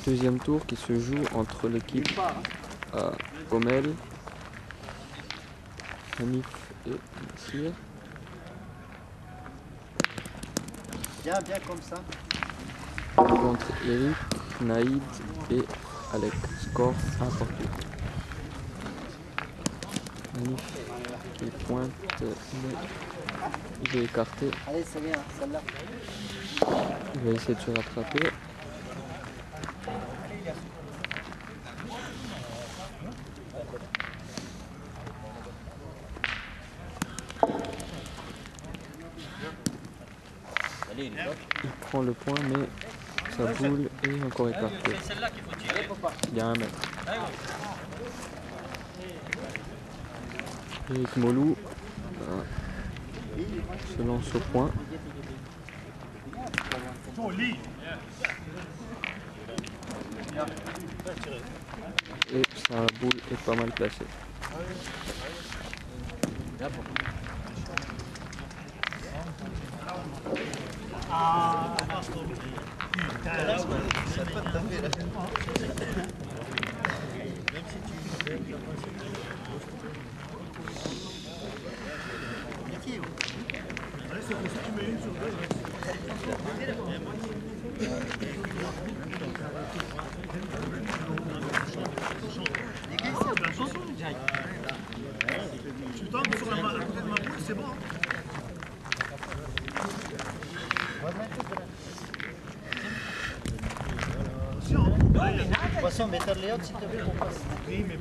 Deuxième tour qui se joue entre l'équipe à Pommel, Hanif et Nassir. Bien comme ça. Contre Eric, Naïd et Alec. Score 1 partout. Hanif qui pointe, mais il est écarté. Allez, c'est bien, celle-là. Il va essayer de se rattraper. Il prend le point, mais sa boule est encore écartée. Il y a 1 mètre. Et Kmolou se lance au point. Et sa boule est pas mal placée. Tu tombes sur la main à côté de ma boule, c'est bon. Poisson, mettez les autres s'il te plaît pour passer. Oui, mais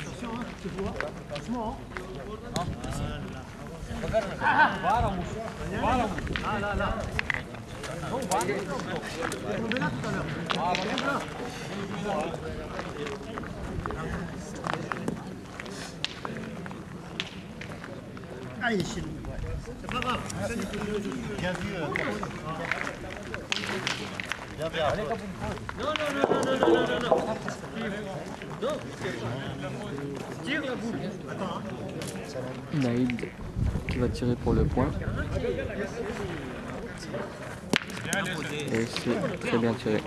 attention, tu vois, doucement. Ah là là. Bon, va. Il est tombé là tout à l'heure. Ah, là. Allez, chez nous. C'est pas grave. Bien vu. Bien vu. Allez, Non. Tire la boule. Attends. Naïd qui va tirer pour le point. Et c'est très bien tiré.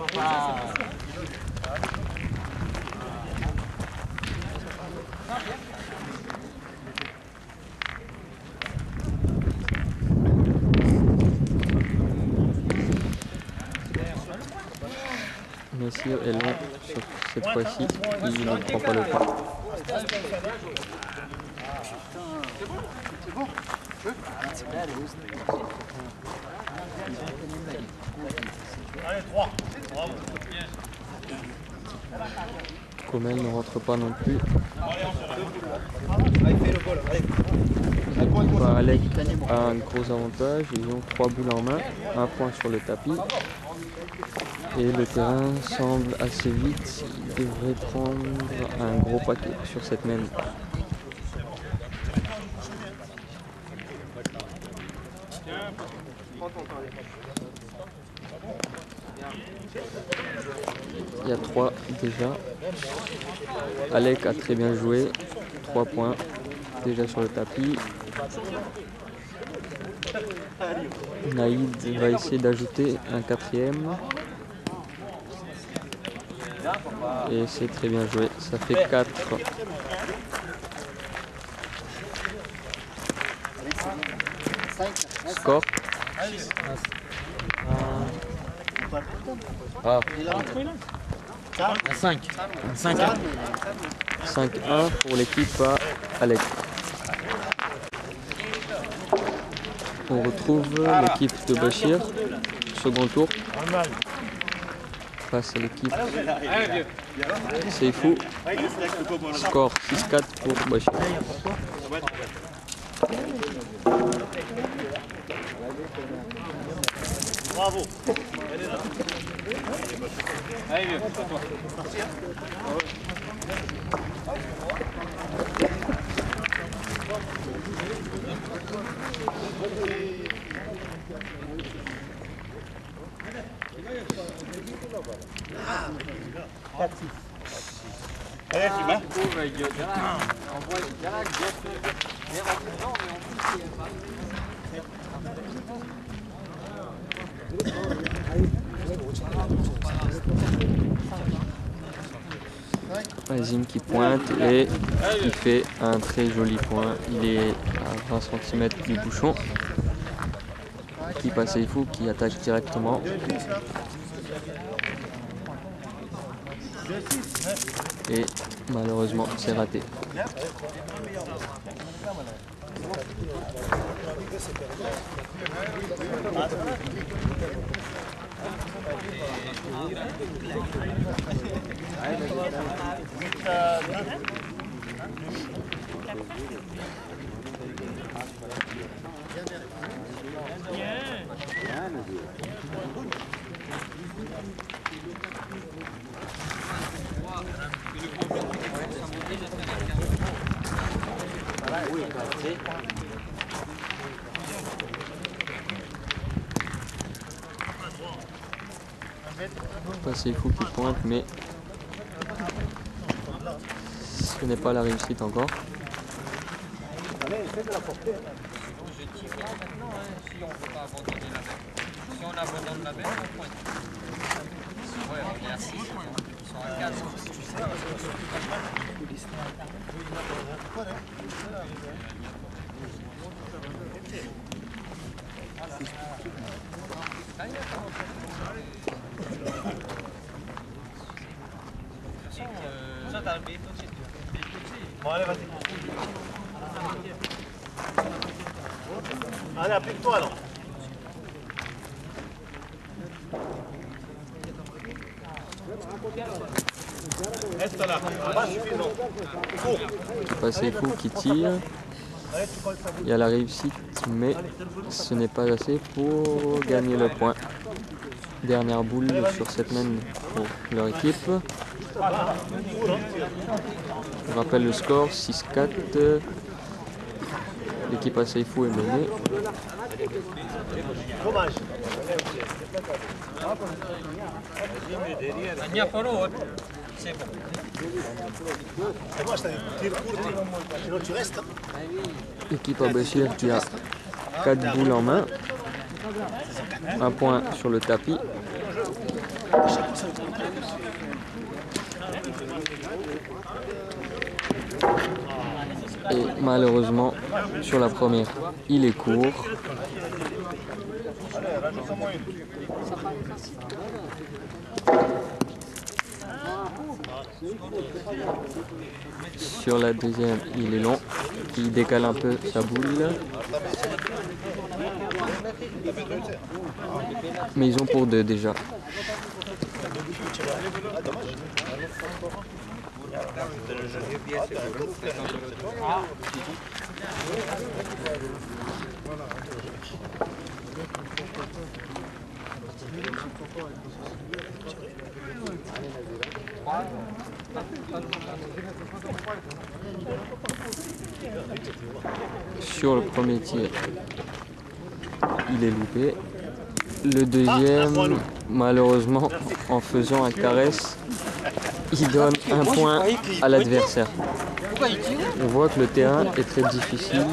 Nassir est long sur cette fois-ci, il ne prend pas le point. C'est bon. Allez, 3. Bravo. Comel ne rentre pas non plus. Allez, fais le bol. Allez. L'équipe à Alec a un gros avantage, ils ont 3 boules en main, 1 point sur le tapis. Et le terrain semble assez vite, il devrait prendre un gros paquet sur cette même. Il y a 3 déjà. Alec a très bien joué, 3 points déjà sur le tapis. Naïd va essayer d'ajouter un 4e. Et c'est très bien joué, ça fait 4. Score. Ah. 5-1 pour l'équipe à Alec. On retrouve l'équipe de Bachir, second tour, face à l'équipe Seifou. Score 6-4 pour Bachir. Bravo. Allez, vieux, c'est toi. Allez, tu vas. Azim qui pointe et qui fait un très joli point. Il est à 20 cm du bouchon. Qui passe Seifou qui attaque directement. Et malheureusement c'est raté. C'est fou qui pointe, mais ce n'est pas la réussite encore. Je tire maintenant si on ne veut pas abandonner la baie. Si on abandonne la baie, on pointe. Ouais, on est à 6, ils sont à 4. Bon, allez, vas-y. Allez, applique-toi alors. Reste là, pas suffisant. C'est fou qui tire. Il y a la réussite, mais ce n'est pas assez pour gagner le point. Dernière boule sur cette main pour leur équipe. Je rappelle le score 6-4. L'équipe à Seifou est menée. Dommage. C'est bon. Et moi, je t'avais tiré court, sinon tu restes. L'équipe à Bachir qui a 4 boules en main. Un point sur le tapis. Et malheureusement, sur la première, il est court. Sur la deuxième, il est long. Il décale un peu sa boule. Mais ils ont pour deux déjà. Sur le premier tir, il est loupé. Le deuxième, malheureusement, en faisant un caresse, il donne un point à l'adversaire. On voit que le terrain est très difficile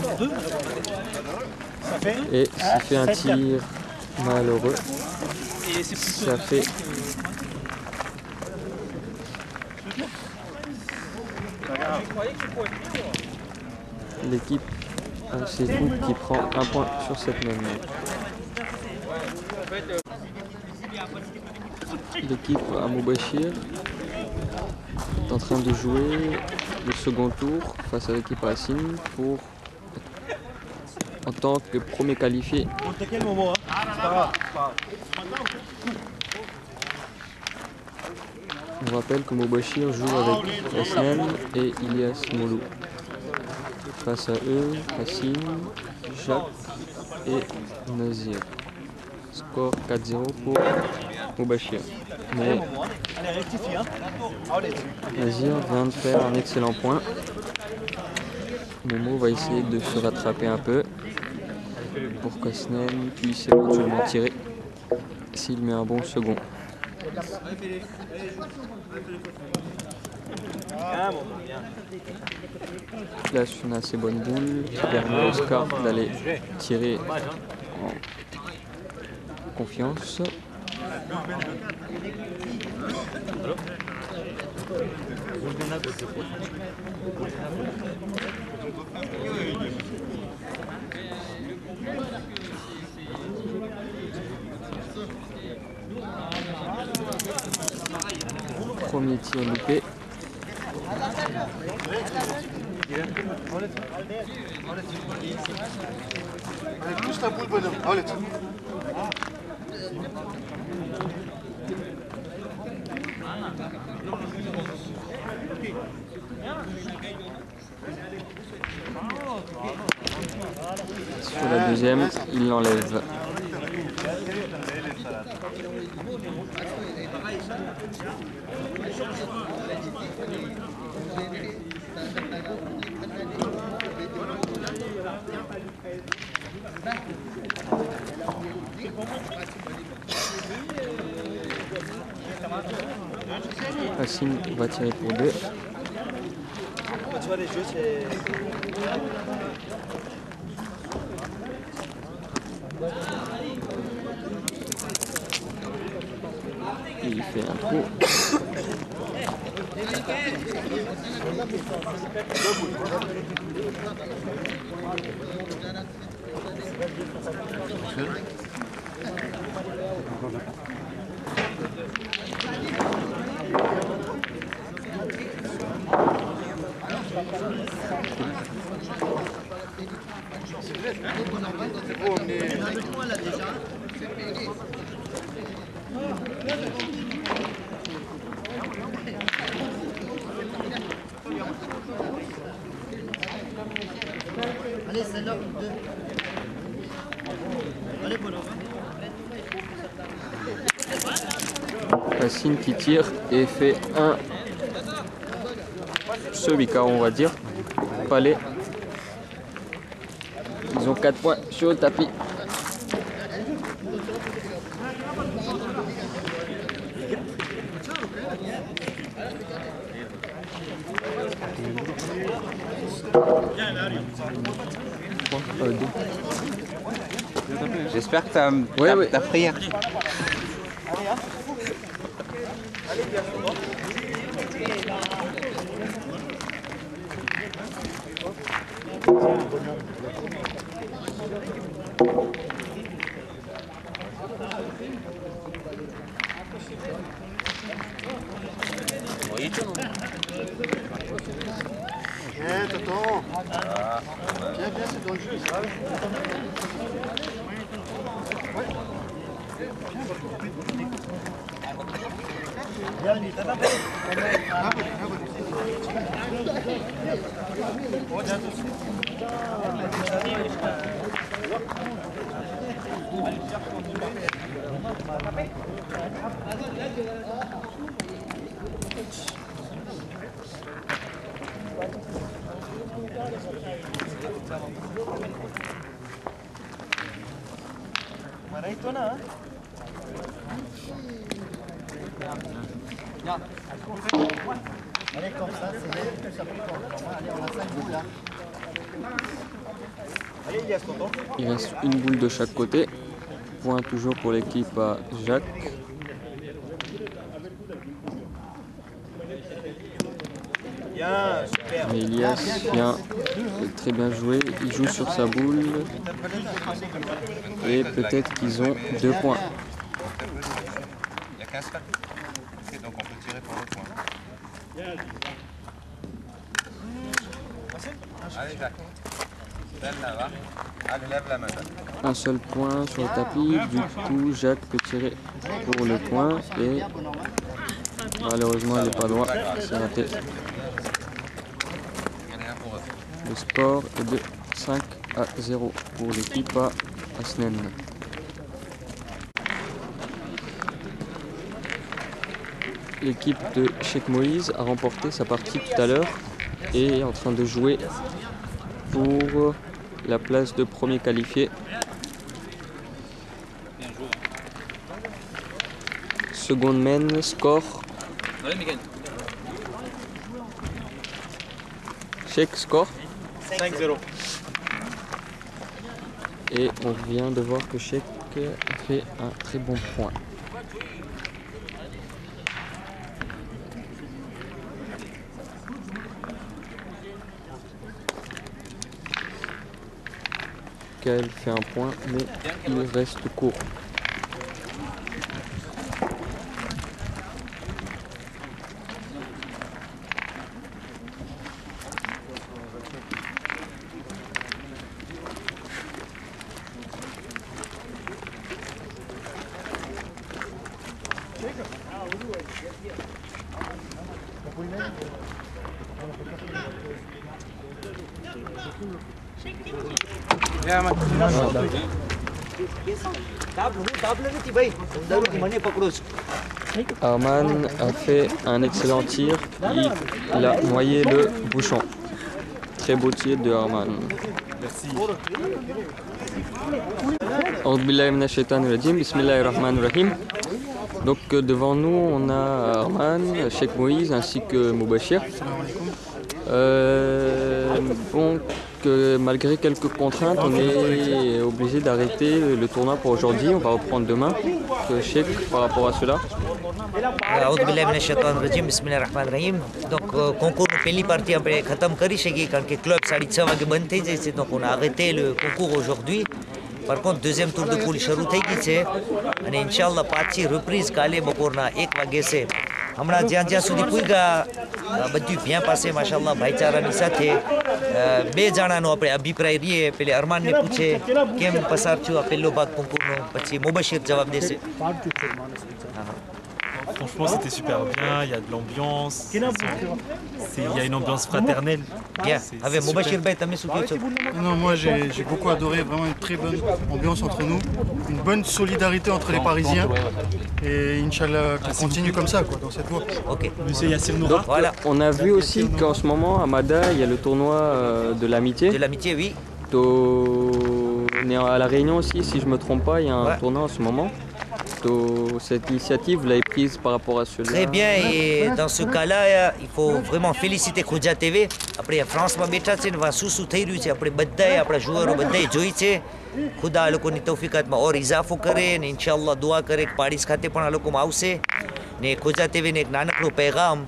et s'il fait un tir malheureux, ça fait l'équipe Seifou qui prend un point sur cette même main. L'équipe à Moubachir est en train de jouer le second tour face à l'équipe à Assine pour en tant que premier qualifié. Quel moment, hein? On rappelle que Moubachir joue avec Esnen et Ilyas Molou. Face à eux, Assine, Jacques et Nazir. Score 4-0 pour Moubachir. Mais Nazir vient de faire un excellent point. Momo va essayer de se rattraper un peu pour qu'Asnen puisse éventuellement tirer s'il met un bon second. Là, c'est une assez bonne boule qui permet à Oscar d'aller tirer en confiance. Premier tir loupé. Allez, pousse la boule, bonhomme. Allez. Sur la deuxième, il l'enlève. Racine va tirer pour 2. Tu vois, les jeux, c'est. Il fait un trou. Allez, celle-là, 2. Allez, bonhomme. Racine qui tire et fait un semi-carré, on va dire. Palais. Ils ont 4 points sur le tapis. J'espère que t'as pris. Viens, tonton. Viens, c'est dans le jeu, ça. Allez, comme ça, c'est bien. Ça plus fort. Allez, on a 5 boules là. Allez, il y a ce tonton. Il reste une boule de chaque côté. Point toujours pour l'équipe à Jacques. Bien, super. Mais Elias vient très bien joué. Il joue sur sa boule. Et peut-être qu'ils ont 2 points. Il y a 15 fautes. Ok, donc on peut tirer pour le point. Allez, Jacques. Lève là, va. Allez, lève la main. Un seul point sur le tapis. Du coup, Jacques peut tirer pour le point. Et malheureusement, il n'est pas droit. C'est raté. Le score est de 5-0 pour l'équipe à Asnen. L'équipe de Cheikh Moïse a remporté sa partie tout à l'heure et est en train de jouer pour la place de premier qualifié. Seconde main, score. Cheikh, score 5-0. Et on vient de voir que Cheikh fait un très bon point. Mikael fait un point, mais il reste court. Arman a fait un excellent tir, il a noyé le bouchon. Très beau tir de Arman. Merci. Bismillahirrahmanirrahim. Donc devant nous on a Arman, Cheikh Moïse ainsi que Moubachir. Donc malgré quelques contraintes, on est obligé d'arrêter le tournoi pour aujourd'hui. On va reprendre demain. Cheikh, par rapport à cela. Donc concours પહેલી partie આપણે ખતમ કરી શકીએ કારણ કે ક્લબ 6:30 વાગે બંધ થઈ જાય છે, donc on a arrêté le concours aujourd'hui. Par contre deuxième tour de poule શરૂ થઈ ગઈ છે અને ઇન્શાઅલ્લાહ પાછી reprise કાલે બપોરના 1 વાગે છે. હમણાં જ્યાં સુધી પૂગ્યા બધું ભ્યાં પાસે માશાઅલ્લાહ ભાઈચારાની સાથે બે જણાનો આપણે અભિપ્રાય રહીએ. પેલે અરમાનને પૂછે કેમ પસાર થયો આ પહેલો ભાગ concours, પછી મુબશિર જવાબ દેશે. Franchement, c'était super bien, il y a de l'ambiance, il y a une ambiance fraternelle. Bien. Avec Moubachir Bey, t'as mis sous pied. Non, moi j'ai beaucoup adoré, vraiment une très bonne ambiance entre nous, une bonne solidarité entre les Parisiens. Et Inch'Allah, qu'on continue comme ça, quoi, dans cette voie. Ok. Monsieur Yassir Noura. Voilà. On a vu aussi qu'en ce moment à Mada, il y a le tournoi de l'amitié. De l'amitié, oui. On est à La Réunion aussi, si je ne me trompe pas, il y a un tournoi en ce moment. Cette initiative, vous l'avez prise par rapport à cela? Très bien, et dans ce cas-là, il faut vraiment féliciter Khoudia TV. Après, France માં બેઠા છે ને શું થઈ રહ્યું છે આપણે બધાએ આપણા જુવારો બધાએ જોઈ છે. ખુદા આ લોકોની તૌફીકાતમાં ઓર ઇજાફો કરે ને ઇન્શાઅલ્લાહ દુઆ કરે કે પાડીસ ખાતે પણ આ લોકોમાં આવશે ને ખુદા TVને એક નાનકડો पैगाम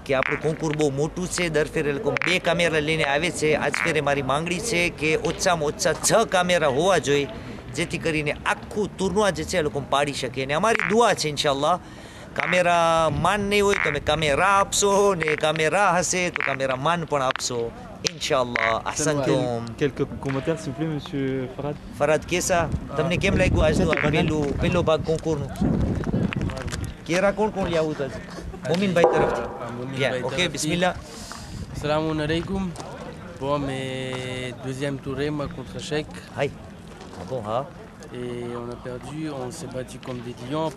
કે આપણું કોન્કુર બહુ મોટું છે. દર ફેરે લોકો 2 કામેરા લઈને આવે છે. આજ ફેરે મારી માંગણી છે કે ઓછામાં ઓછા 6 કામેરા હોવા જોઈએ, જેથી કરીને આખું ટુર્નવા જે છે એ લોકો પાડી શકે. અને અમારી દુઆ છે ઇન્શાઅલ્લાહ કામેરા માન નહીં હોય તો અમે કામેરા આપશો ને કામેરા હશે તો કામેરા માન પણ આપશો ઇન્શાઅલ્લાહ. અહસનતુમ. Quelques commentaires s'il vous plaît monsieur Farad. ફરાદ કેસા તમને કેમ લાગ્યું આજનું આ પહેલો ભાગ કોન્કુરનું? કેરા કોણ કોણ લાવું તો મોમીનભાઈ તરફથી? bien ok bismillah. Assalamu alaikum. Bon, mais deuxième tour contre Cheikh. Hi. Bon, hein? Et on a perdu, on s'est battu comme des lions,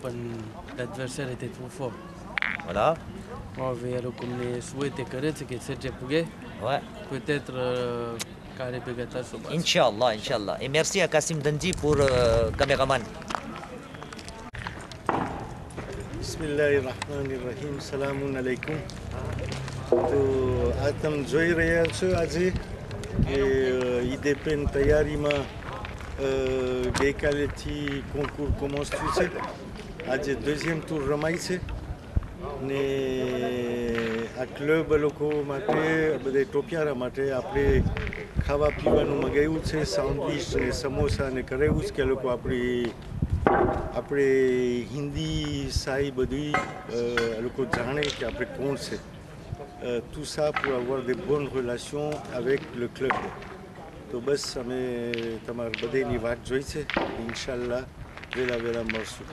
l'adversaire était trop fort. Voilà. On avait comme les souhaits et carrés, c'est que c'était Pougué. Ouais. Peut-être Carré Begata Soba. Inch'Allah, Inch'Allah. Et merci à Kassim Danji pour caméraman. Bismillahirrahmanirrahim. Salamun alaikum. તો આ તમે જોઈ રહ્યા છો આજે કે ઈદેપેન તૈયારીમાં ગઈકાલેથી કોન્કુર કોમર્સ થયું છે. આજે દeuxième tour રમાય છે ને આ ક્લબ લોકો માટે બધા ટોપિયારા માટે આપણે ખાવા પીવાનું મગાવ્યું છે, સેન્ડવિચ ને સમોસા ને કરાવ્યું છે કે લોકો આપણે હિન્દી સાઈ બધી લોકો જાણે કે આપણે કોણ છે. Tout ça pour avoir des bonnes relations avec le club. તો બસ અમે તમારા બધાની વાત જોઈ છે. ઇન્શાલ્લાહ વેલા મળશું.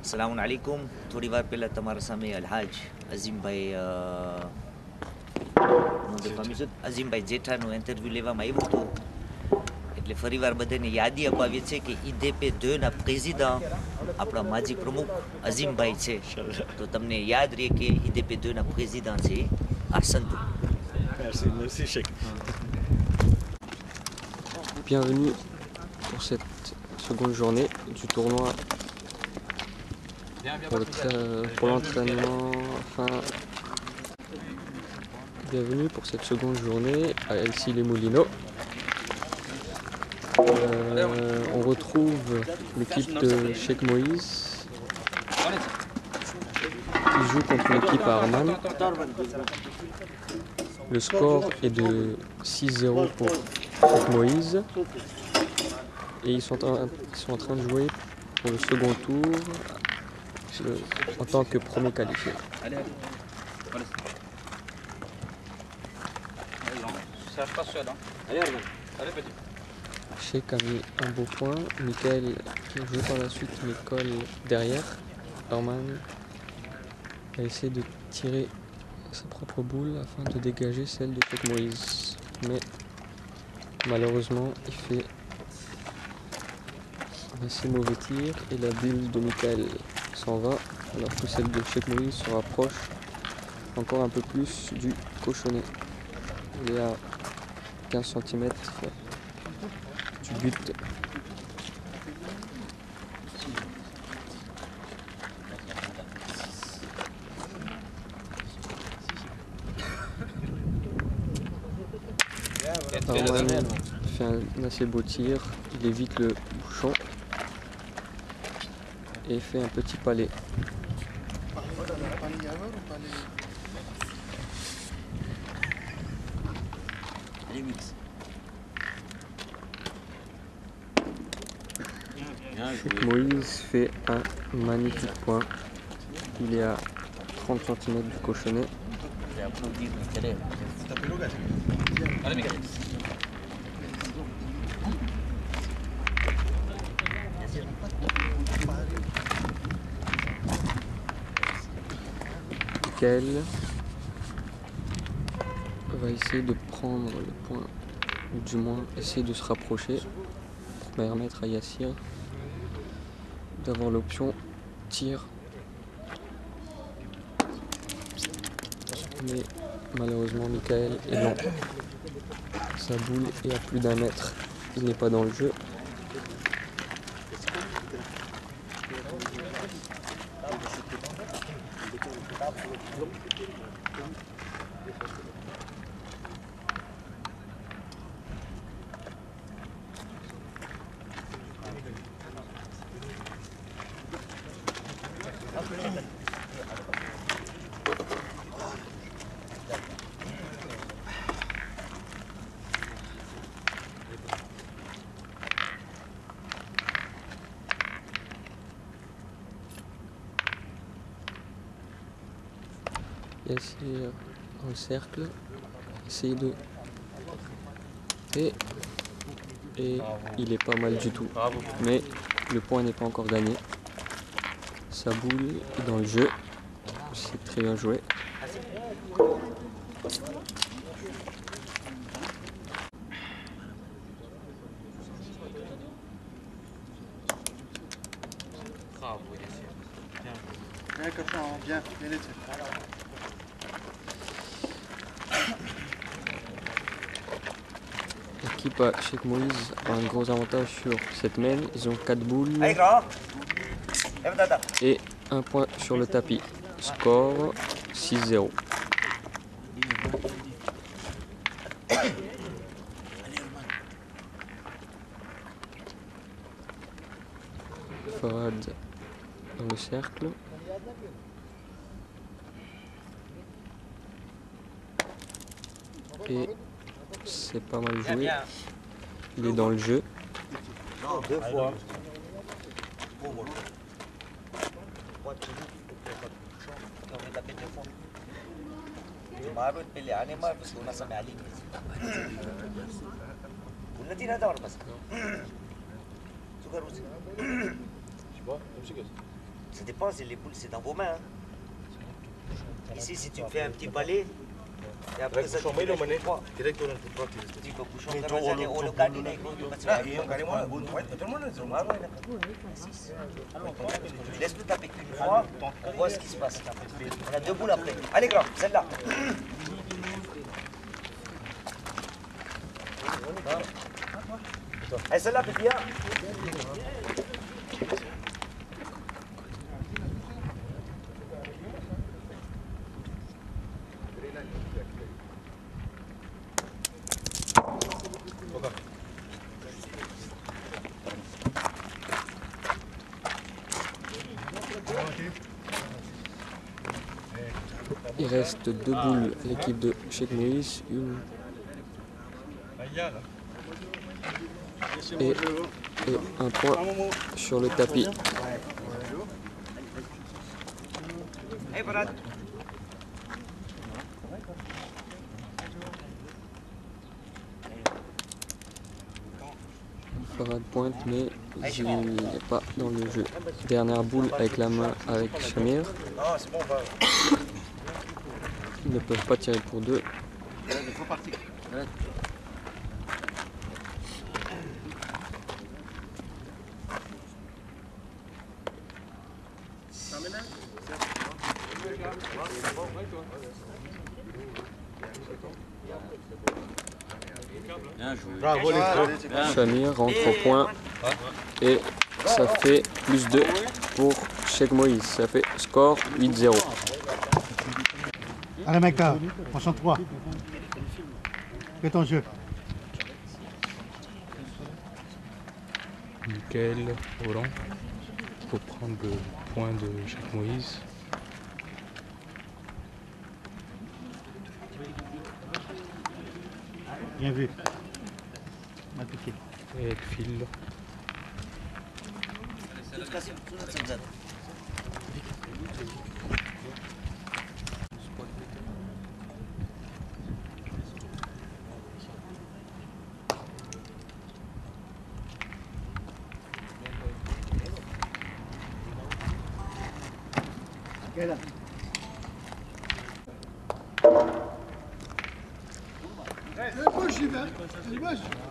Assalamu alaikum. થોડી વાર પહેલા તમારા સામે અલહાજ અઝીમભાઈ જેઠાનું ઇન્ટરવ્યૂ લેવામાં આવ્યું હતું. એટલે ફરીવાર બધાને યાદી અપાવીએ છીએ કે ઈદેપે2ના પ્રેસિડન્ટ આપણા માજી પ્રમુખ અઝીમભાઈ છે. તો તમને યાદ રહે કે ઈદેપે2ના પ્રેસિડન્ટ છે અહસનતુમ. Merci Cheikh. Bienvenue pour cette seconde journée du tournoi pour l'entraînement. Enfin, bienvenue pour cette seconde journée à ici les Moulineaux. On retrouve l'équipe de Cheikh Moïse qui joue contre l'équipe à Arman. Le score est de 6-0 pour Cheikh Moïse. Et ils sont en train de jouer pour le second tour en tant que premier qualifié. Cheikh a mis un beau point. Michael, qui joue par la suite, mais colle derrière. Herman a essayé de tirer sa propre boule afin de dégager celle de Cheikh Moïse. Mais malheureusement, il fait un assez mauvais tir et la bulle de Michael s'en va, alors que celle de Cheikh Moïse se rapproche encore un peu plus du cochonnet. Il est à 15 cm du but. Arman fait un assez beau tir, il évite le bouchon et fait un petit palais. Cheikh Moïse fait un magnifique point. Il est à 30 cm du cochonnet. Michael va essayer de prendre le point, ou du moins essayer de se rapprocher pour permettre à Yassir d'avoir l'option tir. Mais malheureusement Michael est lent. Sa boule est à plus d'1 mètre. Il n'est pas dans le jeu. Yassir dans le cercle, essayer de... Et il est pas mal du tout. Mais le point n'est pas encore gagné. Sa boule est dans le jeu. C'est très bien joué. Bravo, Yassir. Bien, cochon, bien été. L'équipe à Cheikh Moïse a un gros avantage sur cette main. Ils ont 4 boules et 1 point sur le tapis. Score 6-0. Farad dans le cercle. Et c'est pas mal joué. Il est dans le jeu. Non, 2 fois. Ça dépend, les boules c'est dans vos mains. Ici, si tu fais un petit palais, et après ça, tu fais le froid. Laisse-le taper qu'une fois, on voit ce qui se passe. On a 2 boules après. Allez, grand, celle-là. Allez, celle-là, petit. reste 2 boules à l'équipe de Cheikh Moïse, et un point sur le tapis. Farad pointe, mais il n'est pas dans le jeu. Dernière boule avec la main avec Shamir. Ils ne peuvent pas tirer pour 2. Bravo les gars. Shamir rentre au point et ça fait +2 pour Cheikh Moïse. Ça fait score 8-0. Allez mec, concentre-toi. Fais ton jeu. Nickel, Roland, pour prendre le point de Cheikh Moïse. Bien vu. Mal piqué. Et avec fil.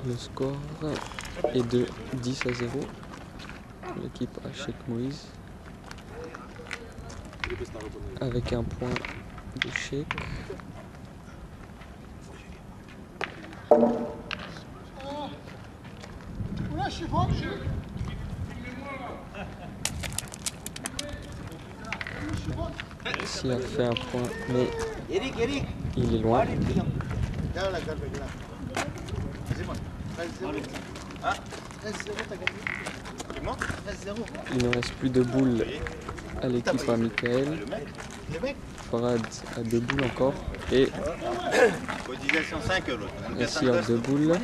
Le score est de 10-0. L'équipe à Cheikh Moïse. Avec un point de Cheikh. Ici a fait un point, mais il est loin. Il ne reste plus de boules à l'équipe à Michael. Farad a 2 boules encore et ici a 2 boules.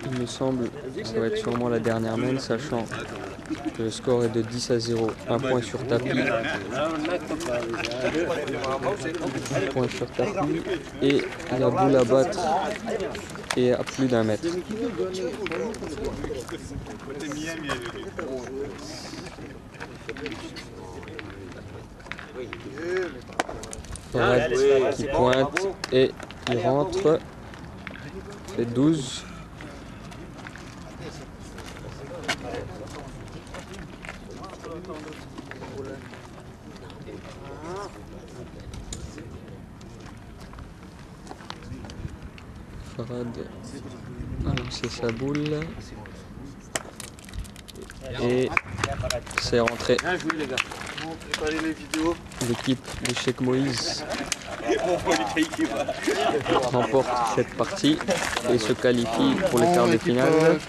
Il me semble que ça va être sûrement la dernière main, sachant que le score est de 10-0. Un point sur tapis. Un point sur tapis. Et la boule à battre est à plus d'1 mètre. Farad qui pointe et il rentre. Fait 12. Farad a lancé sa boule et c'est rentré. L'équipe de Cheikh Moïse remporte cette partie et se qualifie pour les quarts de finale.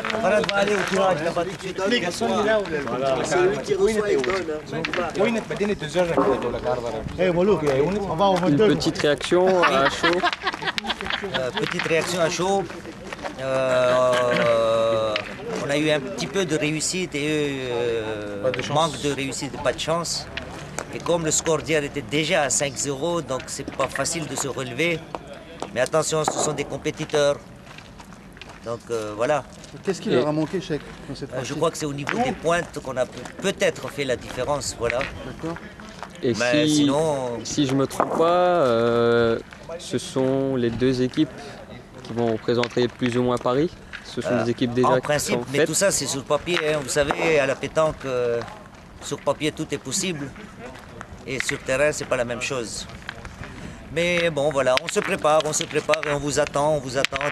Farad va aller au tirage là-bas tout de suite. Une petite réaction à chaud. Petite réaction à chaud. On a eu un petit peu de réussite et manque de réussite, pas de chance. Et comme le score d'hier était déjà à 5-0, donc c'est pas facile de se relever. Mais attention, ce sont des compétiteurs. Donc voilà. Qu'est-ce qui leur a manqué, Cheikh, dans cette partie? Je crois que c'est au niveau des pointes qu'on a peut-être fait la différence. Voilà. D'accord. Et si je ne me trompe pas, ce sont les 2 équipes qui vont représenter plus ou moins Paris. Ce sont des équipes déjà en qui principe, sont mais faites. tout ça c'est sur papier. Hein. Vous savez, à la pétanque, sur papier tout est possible. Et sur terrain, c'est pas la même chose. Mais bon, voilà, on se prépare et on vous attend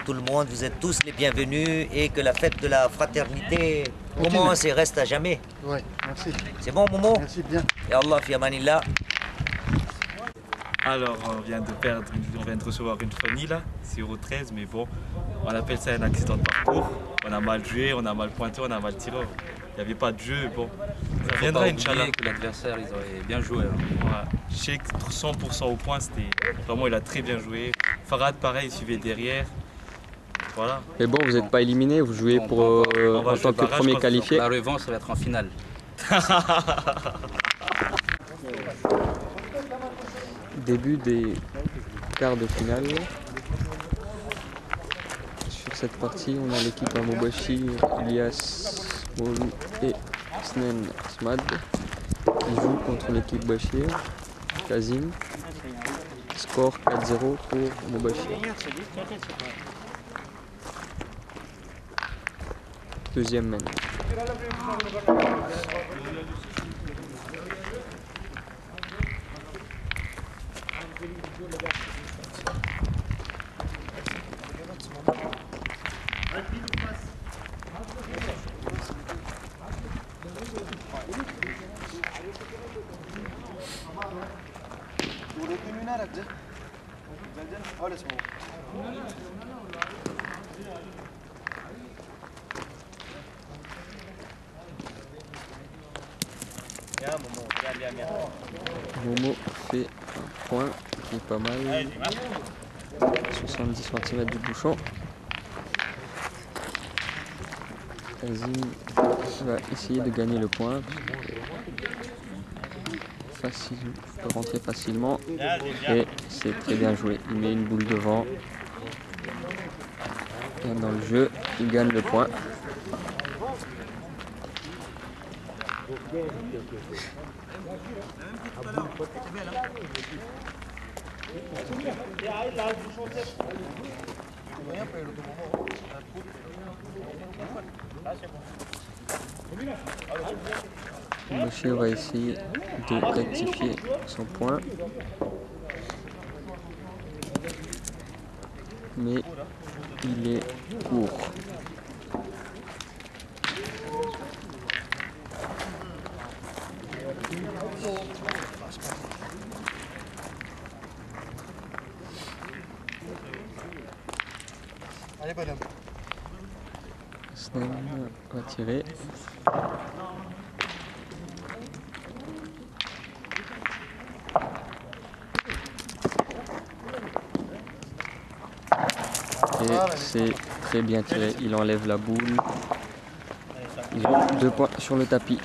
tout le monde. Vous êtes tous les bienvenus et que la fête de la fraternité commence et reste à jamais. Ouais, merci. C'est bon, Momo? Merci bien. Et Allah fi amanillah. Alors, on vient de recevoir une funny là, 0-13, mais bon, on appelle ça un accident de parcours. On a mal joué, on a mal pointé, on a mal tiré. Il n'y avait pas de jeu, bon. Ça viendra, Inch'Allah. Que l'adversaire, ils auraient bien joué. Hein. Ouais. Sheikh, 100% au point, c'était vraiment, il a très bien joué. Farad, pareil, il suivait derrière. Voilà. Mais bon, vous n'êtes pas éliminé, vous jouez en tant que premier qualifié. La revanche, ça va être en finale. Début des quarts de finale. Sur cette partie, on a l'équipe Amobashi, Ilyas, Moulou et Snen Smad qui jouent contre l'équipe Bachir, Kazim. Score 4-0 pour Amobashi. Deuxième mène. Momo fait un point qui est pas mal. 70 cm du bouchon. Kazim va essayer de gagner le point. Facile, il peut rentrer facilement. Et c'est très bien joué. Il met une boule devant. Et dans le jeu, il gagne le point. Monsieur va essayer de rectifier son point, mais il est court. Allez, bonhomme. Snen va tirer. Et c'est très bien tiré. Il enlève la boule. Ils ont 2 points sur le tapis.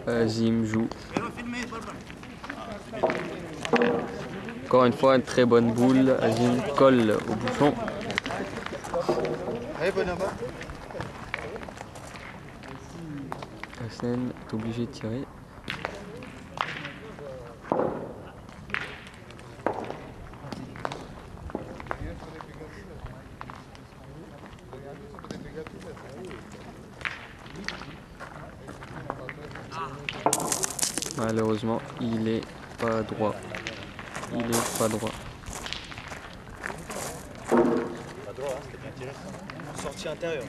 Azim joue. Encore une fois, une très bonne boule. Azim colle au bouchon. Allez, bonhomme. Hassan est obligé de tirer. Malheureusement, il est pas droit. Il est pas droit. Pas droit, hein, c'était bien tiré. Sortie intérieure.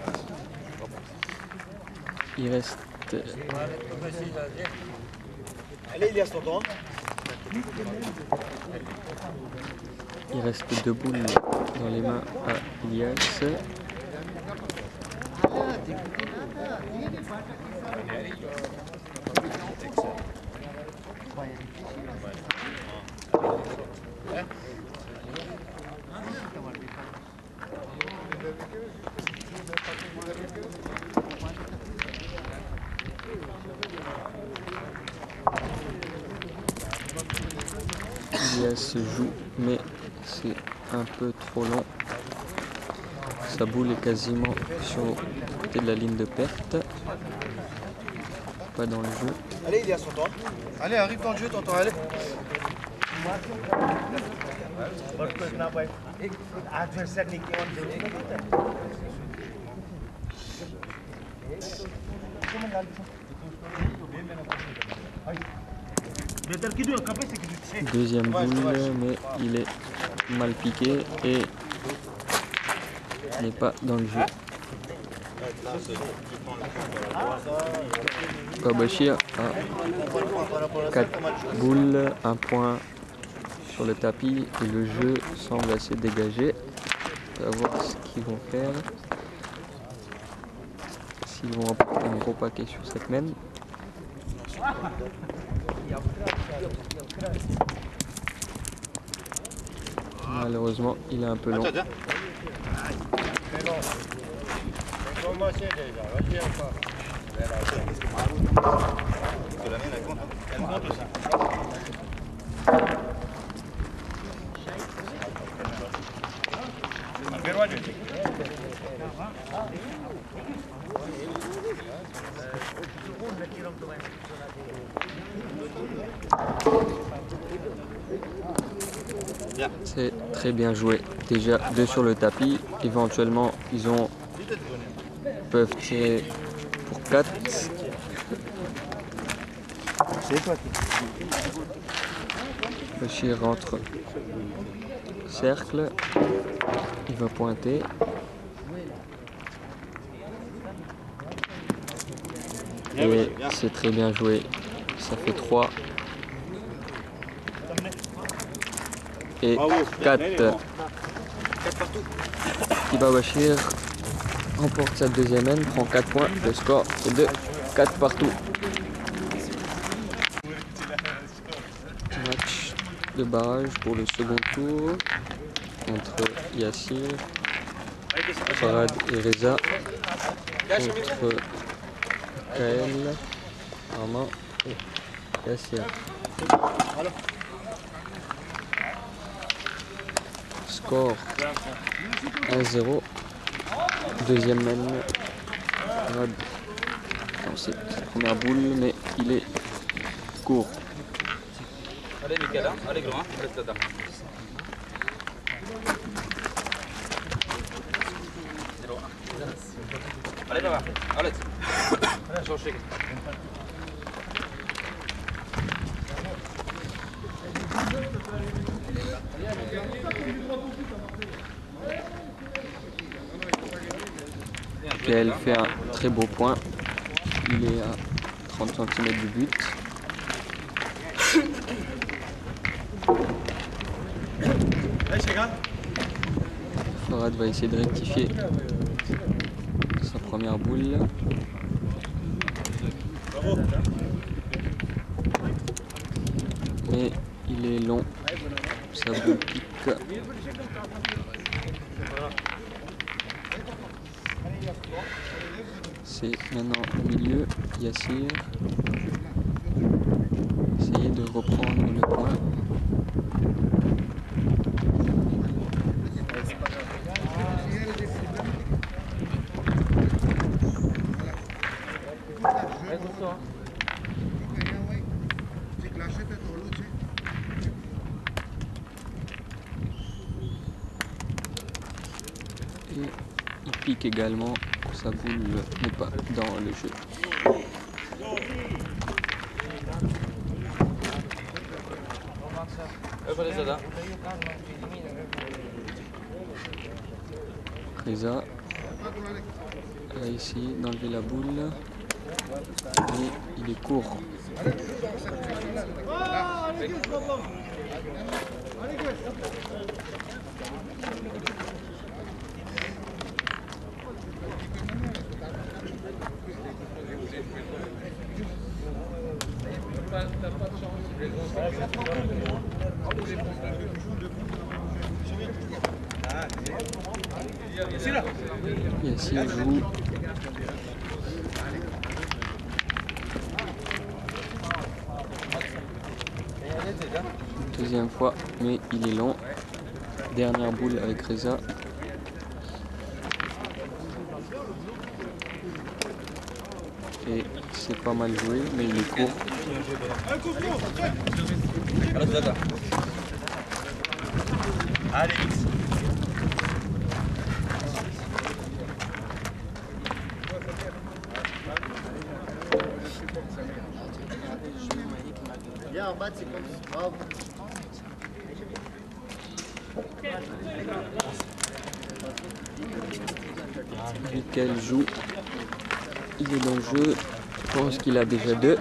Il reste. Allez, il y a son temps. Il reste 2 boules dans les mains à Ilyas. Ilyas joue, mais c'est un peu trop long. Sa boule est quasiment sur le côté de la ligne de perte. Pas dans le jeu. Allez, il y a son temps. Allez, arrive dans le jeu, tonton, allez. Deuxième boule, mais il est mal piqué et n'est pas dans le jeu. Babachir a 4 boules, 1 point sur le tapis et le jeu semble assez dégagé. On va voir ce qu'ils vont faire. S'ils vont emporter un gros paquet sur cette main. Malheureusement, il est un peu long. C'est très bien joué. Déjà 2 sur le tapis. Éventuellement, ils peuvent tirer pour 4. Bachir rentre cercle. Il va pointer. Et c'est très bien joué. Ça fait 3. Et 4. Iba Bachir remporte sa deuxième main, prend 4 points. Le score est de 4 partout. Match de barrage pour le second tour entre Yassir, Farad et Reza contre Kael, Armand et Yassir. Score 1-0. Deuxième main. Farad lancé sa première boule, mais il est court. Allez Mickaël, allez grand, allez Tata. Allez Baba, allez. Allez, cherchez. Elle fait un très beau point. Il est à 30 cm du but. Farad va essayer de rectifier sa première boule. Mais il est long. Sa boule pique. C'est maintenant au milieu. Yassir. Essayer de reprendre le point. Et il pique également, sa boule n'est pas dans le jeu. Reza a essayé d'enlever la boule, mais il est court. Yassir joue. Deuxième fois, mais il est long. Dernière boule avec Reza. Et c'est pas mal joué, mais il est court. battre, c'est comme ça. Bravo. Michael joue. Il est dans le jeu. Je pense qu'il a déjà 2.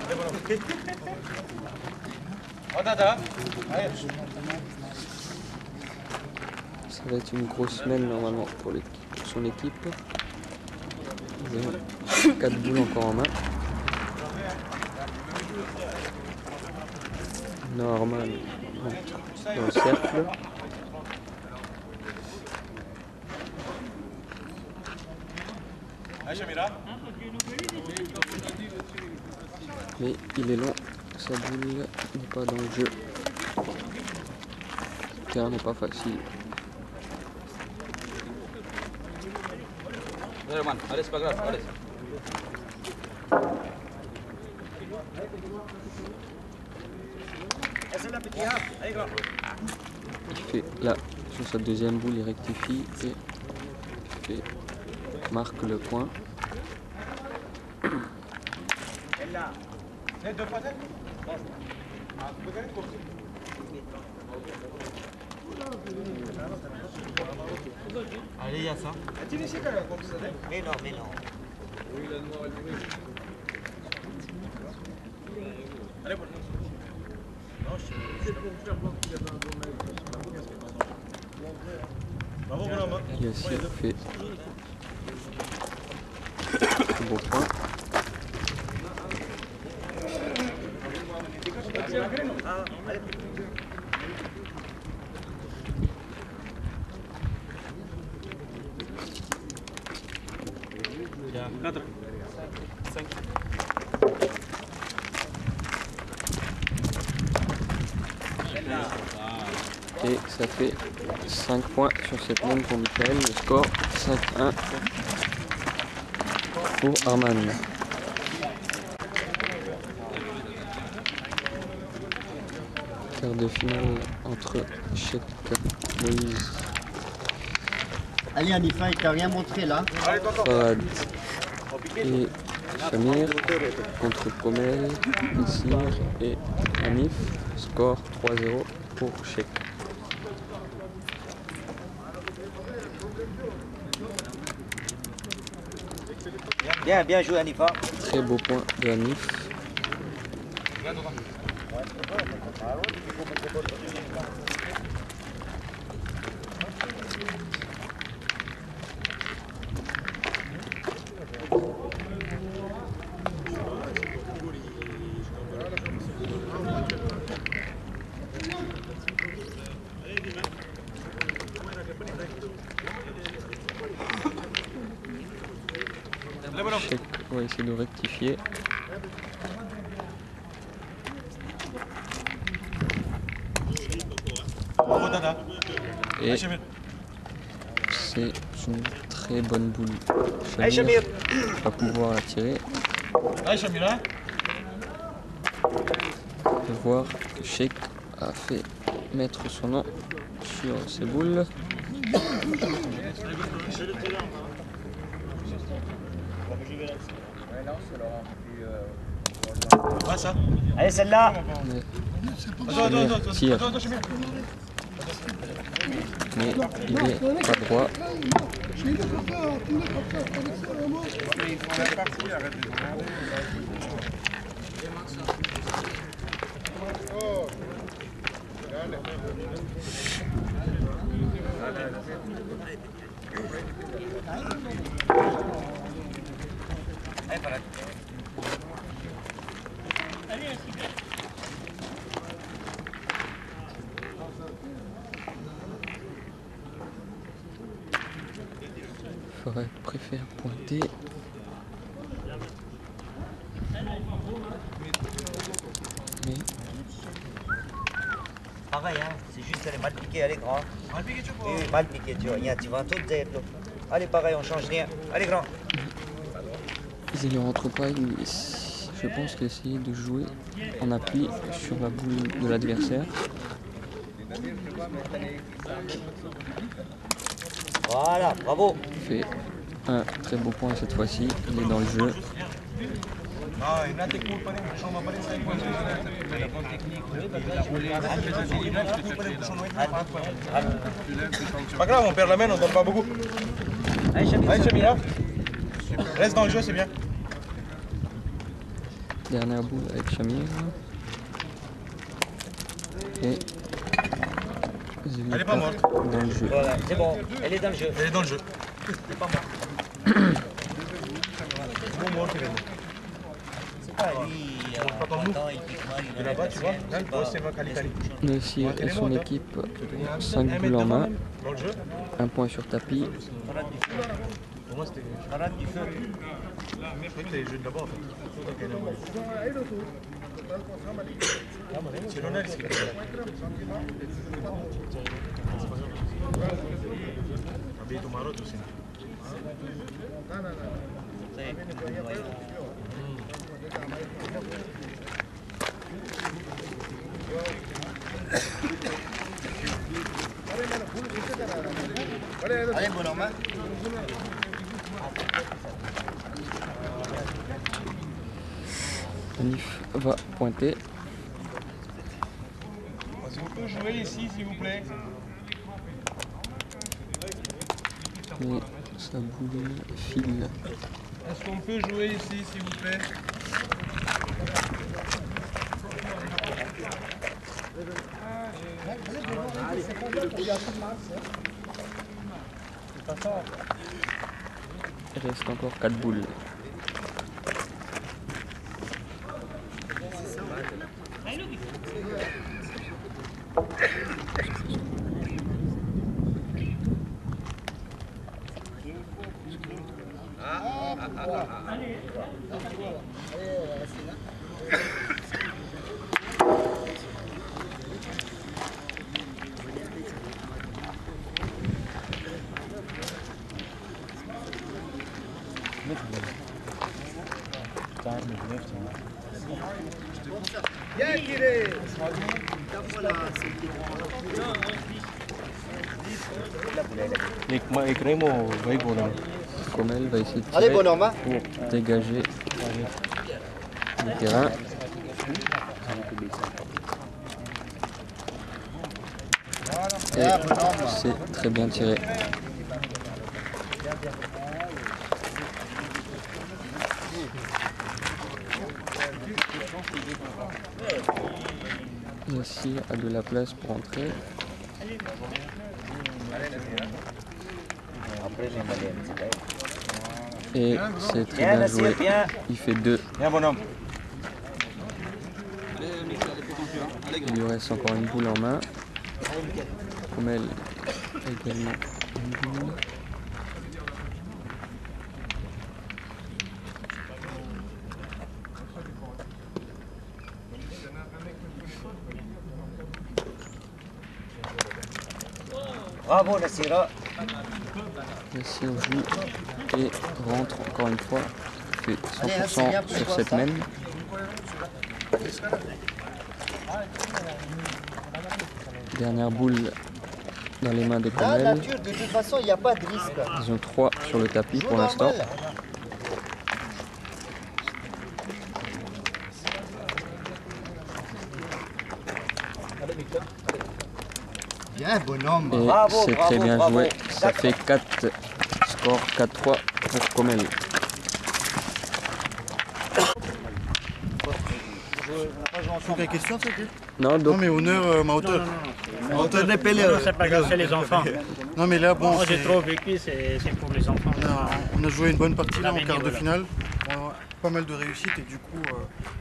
Ça va être une grosse semaine normalement pour son équipe. Ils ont 4 boules encore en main. Norman rentre dans le cercle. Mais il est long, sa boule n'est pas dans le jeu. Le terrain n'est pas facile. Allez, c'est pas grave, allez. Il fait là, sur sa deuxième boule, il rectifie et marque le point. Allez, il y a ça. Mais non, mais non. Yassir fait un beau point. Il y a 4, 5. Et ça fait 5 points sur cette manche pour Michael. Le score 5-1 pour Arman. Quart de finale entre Cheikh Moïse. Allez, Hanifa, il t'a rien montré là. Farad et Shamir contre Komel, Issir et Hanif. Score 3-0 pour Cheikh. Bien, bien joué Hanifa. Très beau point de Hanif. Cheikh va essayer de rectifier. Et c'est une très bonne boule. Shamir va pouvoir la tirer. On peut voir que Cheikh a fait mettre son nom sur ses boules. Allez, celle-là. Tire. Mais il est pas droit. Farad préfère pointer. Mais Pareil, hein, c'est juste qu'elle est mal piquée, elle est grand. Mal piquée, tu vois? Oui, mal piquée, tu vois. Tu vas tout dire. Allez, pareil, on change rien. Allez, grand. ils ne rentrent pas. Je pense qu'il a essayé de jouer en appui sur la boule de l'adversaire. Voilà, bravo. Il fait un très beau point cette fois-ci. Il est dans le jeu. C'est pas grave, on perd la main, on donne pas beaucoup. Allez, Chamira. Reste dans le jeu, c'est bien. Dernière boule avec Chamir. Et elle est pas morte. Dans le jeu. Voilà, c'est bon, elle est dans le jeu. Elle est dans le jeu. Elle est pas morte. C'est pas lui, de là-bas, tu vois, Messi et son équipe, 5 boules en main, un point sur tapis. Pour moi, c'était du feu. Je croyais que c'était les jeux de là-bas en fait. C'est Lionel, c'est Abito Maroto aussi. Allez, bonhomme. Anif va pointer. Est-ce qu'on peut jouer ici, s'il vous plaît? Et sa boule file. Est-ce qu'on peut jouer ici, s'il vous plaît? Il reste encore 4 boules. Comel va essayer de tirer pour dégager le terrain. Et c'est très bien tiré. Ici a de la place pour entrer. Et c'est très bien joué. Il fait 2. Bien, bonhomme. Il lui reste encore une boule en main. Comel également une boule. Bravo, Nassira. Nassir joue et rentre encore une fois. Il fait 100% sur cette main. Dernière boule dans les mains de Dans la Comel. nature, de toute façon, il n'y a pas de risque. Ils ont 3 sur le tapis pour l'instant. Bien, bonhomme. Et c'est très bien joué. Ça fait 4 scores, 4-3 pour Comel. Donc la question, c'est que Non, non, mais honneur, ma hauteur. Ma hauteur des pélés. C'est pas grave, c'est les enfants. Non, mais là, bon. Moi, j'ai trop vécu, c'est pour les enfants. On a joué une bonne partie là en quart de finale. Pas mal de réussite et du coup,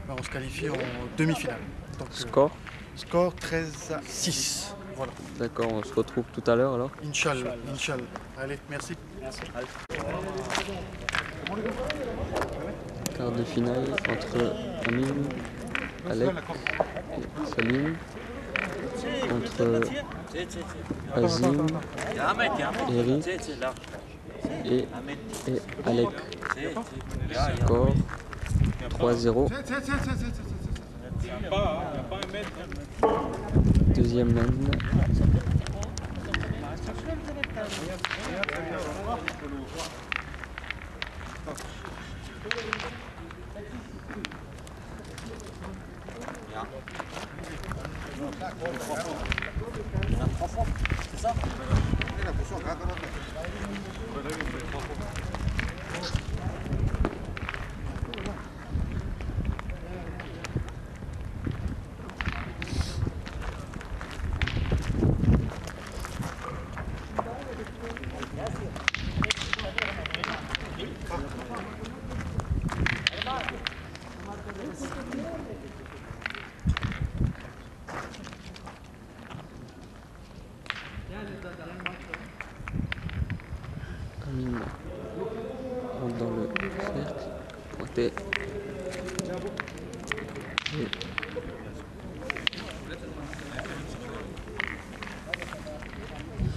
on se qualifie en demi-finale. Donc, Score Score 13-6. Voilà. D'accord, on se retrouve tout à l'heure alors. Inch'Allah, Inch'Allah. Allez, merci. Merci. Quart de finale entre Amin, Alec et Salim. Entre Azim, Eric et Alec. Score 3-0. Deuxième main. C'est ça? Amine rentre dans le cercle, pointé.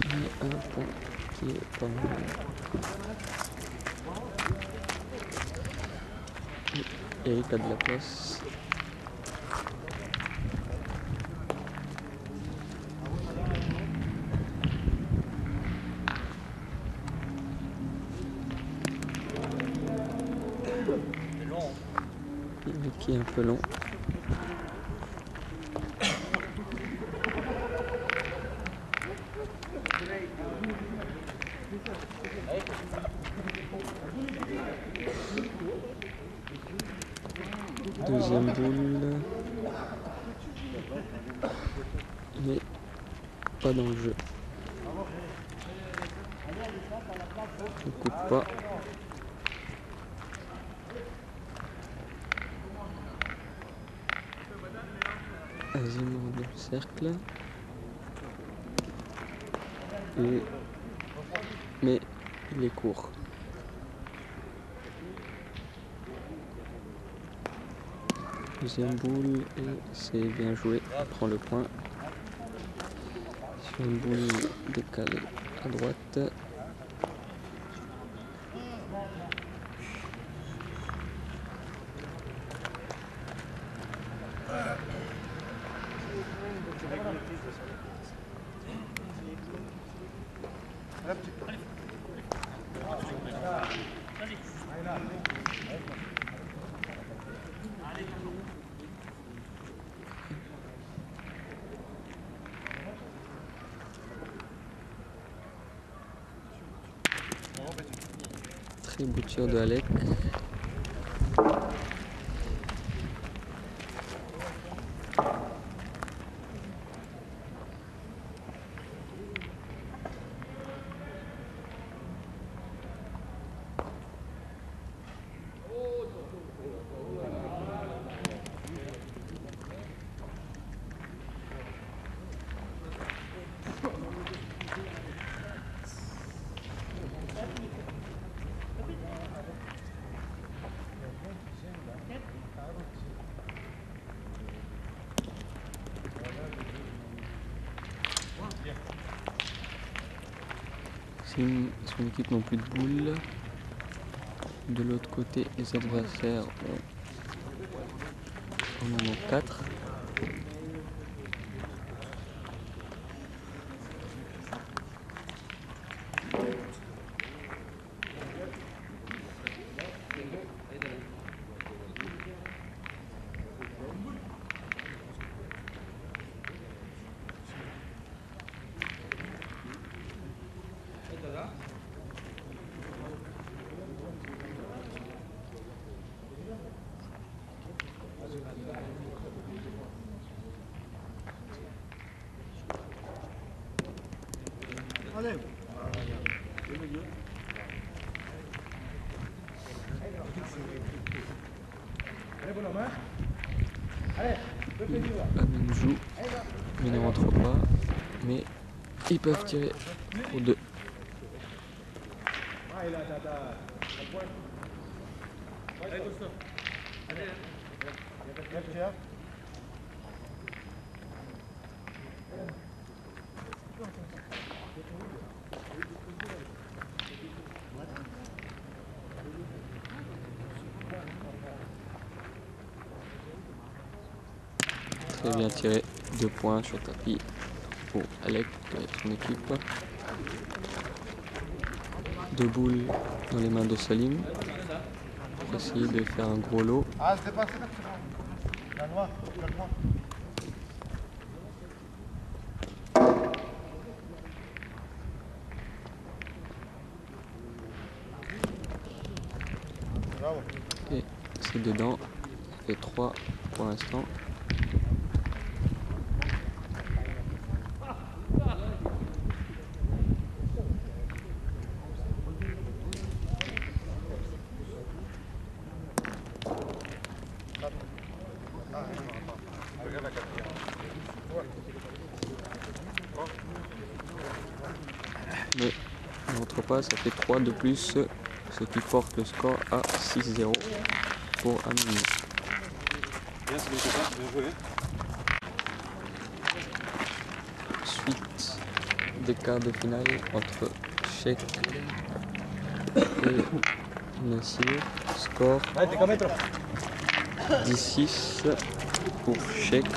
Et un point qui est pas mal. Et Eric a de la place. Mais qui est un peu long. Deuxième boule. Mais pas dans le jeu. Ne coupe pas. Azim dans le cercle. Et... mais il est court. Deuxième boule et c'est bien joué. On prend le point. Sur une boule décalée à droite. Très beau tir de Alec. Son équipe n'ont plus de boules. De l'autre côté, les adversaires en ont 4. Allez. Amine joue, mais ne rentre pas. Mais ils peuvent tirer pour 2. Très bien tiré, 2 points sur tapis pour Alec et son équipe. 2 boules dans les mains de Salim. Pour essayer de faire un gros lot. Ah, c'est pas ça, c'est bon. La noix, calme-moi. C'est dedans. Ça fait 3 pour l'instant. Mais il n'entre pas, ça fait 3 de plus, ce qui porte le score à 6-0 pour Amini. Suite des quarts de finale entre Sheikh et Nassir. Score 10-6 pour Sheikh.